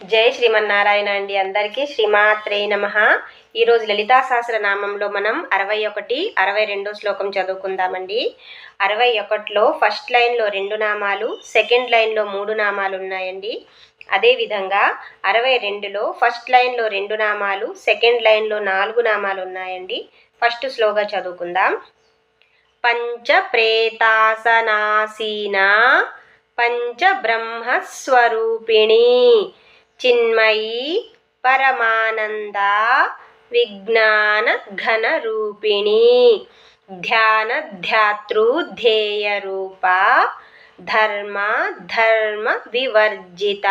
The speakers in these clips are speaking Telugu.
జై శ్రీమన్నారాయణ అండి. అందరికీ శ్రీమాత్రే నమః. ఈరోజు లలితా సహస్రనామంలో మనం 61, 62 శ్లోకం చదువుకుందామండి. 61లో ఫస్ట్ లైన్లో 2 నామాలు, సెకండ్ లైన్లో 3 నామాలు ఉన్నాయండి. అదేవిధంగా 62లో ఫస్ట్ లైన్లో 2 నామాలు, సెకండ్ లైన్లో 4 నామాలు ఉన్నాయండి. ఫస్ట్ స్లోగా చదువుకుందాం. పంచ ప్రేతాసనాసీనా పంచ బ్రహ్మస్వరూపిణి చిన్మయీ పరమానంద విజ్ఞాన ఘన రూపిణి ధ్యానధ్యాతృ ధ్యేయ రూప ధర్మ ధర్మ వివర్జిత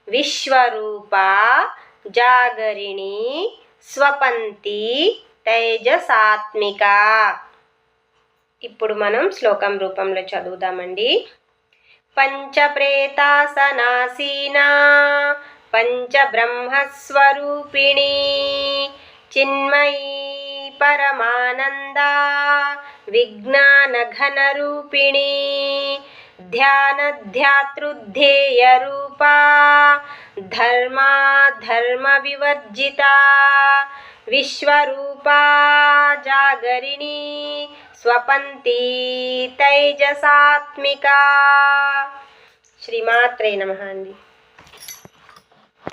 విశ్వరూప జాగరిణి స్వపంతి తేజసాత్మిక. ఇప్పుడు మనం శ్లోకం రూపంలో చదువుదామండి. పంచప్రేతాసనాసీనా పంచబ్రహ్మస్వరూపిణి చిన్మయీ పరమానంద విజ్ఞానఘనరూపిణి ధ్యానధ్యాతృధ్యేయరూపా ధర్మా ధర్మవివర్జిత విశ్వరూపా జాగరిణి స్వపంతి తైజసాత్మిక. శ్రీమాత్రే నమః అండి.